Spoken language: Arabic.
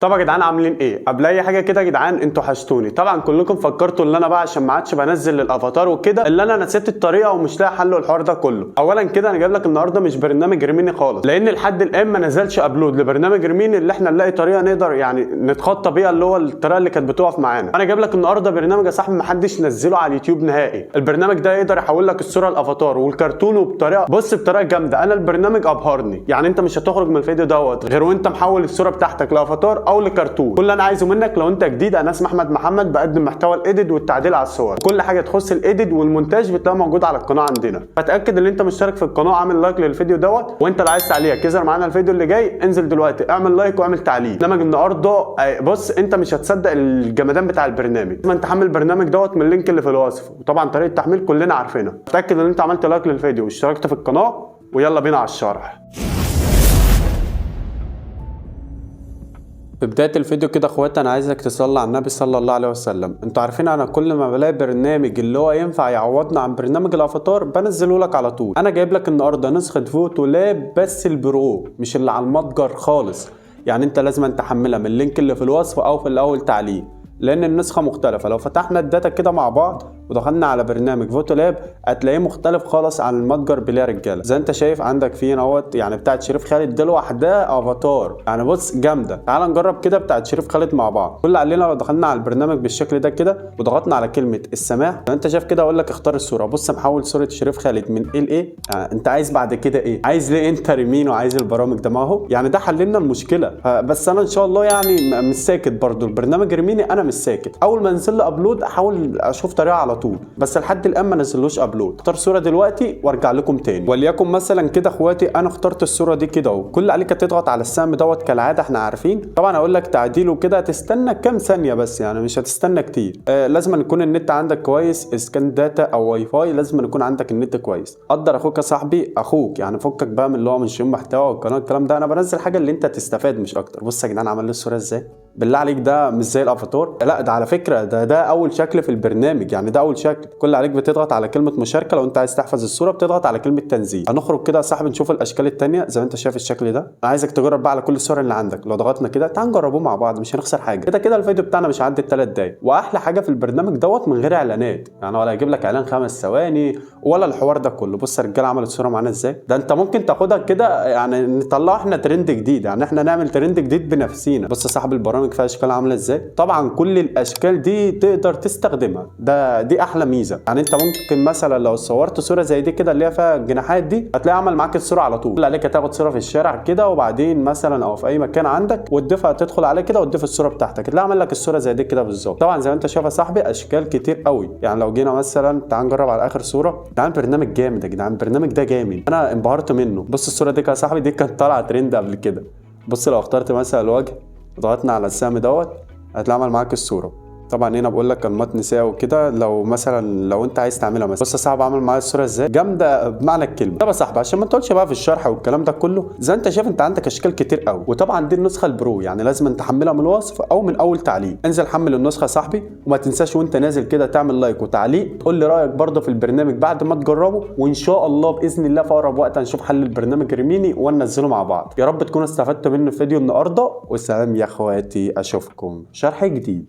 طب يا جدعان عاملين ايه؟ قبل اي حاجه كده يا جدعان انتوا حشتوني. طبعا كلكم فكرتوا ان انا بقى عشان ما عادش بنزل الافاتار وكده اللي انا نسيت الطريقه ومش لاقي حل الحوار ده كله. اولا كده انا جايب لك النهارده مش برنامج ريميني خالص، لان لحد الان ما نزلش ابلود لبرنامج ريميني اللي احنا نلاقي طريقه نقدر يعني نتخطى بيها اللي هو الطريقه اللي كانت بتقف معانا. انا جايب لك النهارده برنامج يا صاحبي ما حدش نزله على اليوتيوب نهائي. البرنامج ده يقدر يحول لك الصوره الافاتار والكرتون وبطريقه بطريقه جامده. انا البرنامج ابهرني، يعني انت مش هتخرج من الفيديو دوت غير وانت محول الصوره بتاعتك لافاتار او لكرتون. كل اللي انا عايزه منك لو انت جديد، انا اسمي احمد محمد، بقدم محتوى الايديت والتعديل على الصور، كل حاجه تخص الايديت والمونتاج بتلاقيها موجوده على القناه عندنا. فتاكد ان انت مشترك في القناه وعامل لايك للفيديو دوت، وانت اللي عايز تعليقك يظهر معانا الفيديو اللي جاي انزل دلوقتي اعمل لايك واعمل تعليق. برنامج النهارده بص انت مش هتصدق الجمدان بتاع البرنامج. لازم تحمل البرنامج دوت من اللينك اللي في الوصف، وطبعا طريقه التحميل كلنا عارفينها. اتاكد ان انت عملت لايك للفيديو واشتركت في القناه، ويلا بينا على الشرح. في بدايه الفيديو كده اخواتي انا عايزك تصلي على النبي صلى الله عليه وسلم. انتوا عارفين انا كل ما بلاقي برنامج اللي هو ينفع يعوضنا عن برنامج الافاتار بنزله لك على طول. انا جايب لك النهارده نسخه فوتو لاب بس البرو، مش اللي على المتجر خالص. يعني انت لازم تحملها من اللينك اللي في الوصف او في الاول تعليق، لان النسخه مختلفه. لو فتحنا الداتا كده مع بعض ودخلنا على برنامج فوتو لاب هتلاقيه مختلف خالص عن المتجر بلا رجاله. زي انت شايف عندك فيه اهوت يعني بتاعت شريف خالد دي لوحدها افاتار، يعني بص جامده. تعال نجرب كده بتاعت شريف خالد مع بعض. كل علينا لو دخلنا على البرنامج بالشكل ده كده وضغطنا على كلمه السماح، زي انت شايف كده اقول لك اختار الصوره. بص محول صوره شريف خالد من ايه لايه. انت عايز بعد كده ايه؟ عايز ليه انت ريمين وعايز البرامج ده؟ ما هو يعني ده حل لنا المشكله. بس انا ان شاء الله يعني مش ساكت برضو. البرنامج ريميني انا مش ساكت، اول ما انزل له ابلود احاول اشوف طريقه على طول، بس لحد الان ما نزلوش ابلود. اختار صوره دلوقتي وارجع لكم تاني. وليكن مثلا كده اخواتي انا اخترت الصوره دي كده اهو. كل اللي عليك تضغط على السهم دوت كالعاده احنا عارفين. طبعا اقول لك تعديل وكده هتستنى كام ثانيه بس، يعني مش هتستنى كتير. لازم يكون النت عندك كويس، اسكان داتا او واي فاي، لازم يكون عندك النت كويس. قدر اخوك يا صاحبي، اخوك يعني فكك بقى من اللي هو منشئ محتوى والقناه الكلام ده. انا بنزل حاجه اللي انت تستفاد مش اكتر. بص يا جدعان عمل لي الصوره ازاي بالله عليك، ده مش زي الافاتار، لا ده على فكره ده اول شكل في البرنامج، يعني ده اول شكل. كل اللي عليك بتضغط على كلمه مشاركه. لو انت عايز تحفظ الصوره بتضغط على كلمه تنزيل. هنخرج كده يا صاحبي نشوف الاشكال الثانيه. زي ما انت شايف الشكل ده، انا عايزك تجرب بقى على كل الصور اللي عندك. لو ضغطنا كده تعال نجربوه مع بعض، مش هنخسر حاجه. كده الفيديو بتاعنا مش هيعدي 3 دقايق. واحلى حاجه في البرنامج دوت من غير اعلانات، يعني ولا يجيب لك اعلان 5 ثواني ولا الحوار ده كله. بص الرجاله عملت صوره معانا ازاي. ده انت ممكن تاخدها كده يعني نطلع احنا ترند جديد، يعني احنا نعمل ترند جديد بنفسينا. بص يا صاحبي البرامج فيها اشكال عامله ازاي. طبعا كل الاشكال دي تقدر تستخدمها، دي احلى ميزه. يعني انت ممكن مثلا لو صورت صوره زي دي كده اللي هي فيها الجناحات دي هتلاقي عمل معاك الصوره على طول. عليك تاخد صوره في الشارع كده وبعدين مثلا او في اي مكان عندك وتضيفها، تدخل عليه كده وتضيف الصوره بتاعتك تلاقي عمل لك الصوره زي دي كده بالظبط. طبعا زي ما انت شايف يا صاحبي اشكال كتير قوي. يعني لو جينا مثلا تعال نجرب على اخر صوره. ده برنامج جامد يا جدعان، البرنامج ده جامد، انا انبهرت منه. بص الصوره دي يا صاحبي دي كانت طالعه ترند قبل كده. بص لو اخترت مثلا الوجه وضغطنا على السهم دوت هتلاقي عمل معاك الصوره. طبعا هنا بقول لك كلمات نساء وكده لو مثلا لو انت عايز تعملها مثلا. بص يا صاحبي عامل معايا الصوره ازاي جامده بمعنى الكلمه. طب يا صاحبي عشان ما تقولش بقى في الشرح والكلام ده كله، زي انت شايف انت عندك اشكال كتير قوي. وطبعا دي النسخه البرو، يعني لازم تحملها من الوصف او من اول تعليق. انزل حمل النسخه يا صاحبي، وما تنساش وانت نازل كده تعمل لايك وتعليق. تقول لي رايك برضه في البرنامج بعد ما تجربه، وان شاء الله باذن الله في اقرب وقت هنشوف حل البرنامج ريميني وننزله مع بعض. يا رب تكونوا استفدتوا منه في فيديو النهارده، والسلام يا اخواتي، اشوفكم شرح جديد.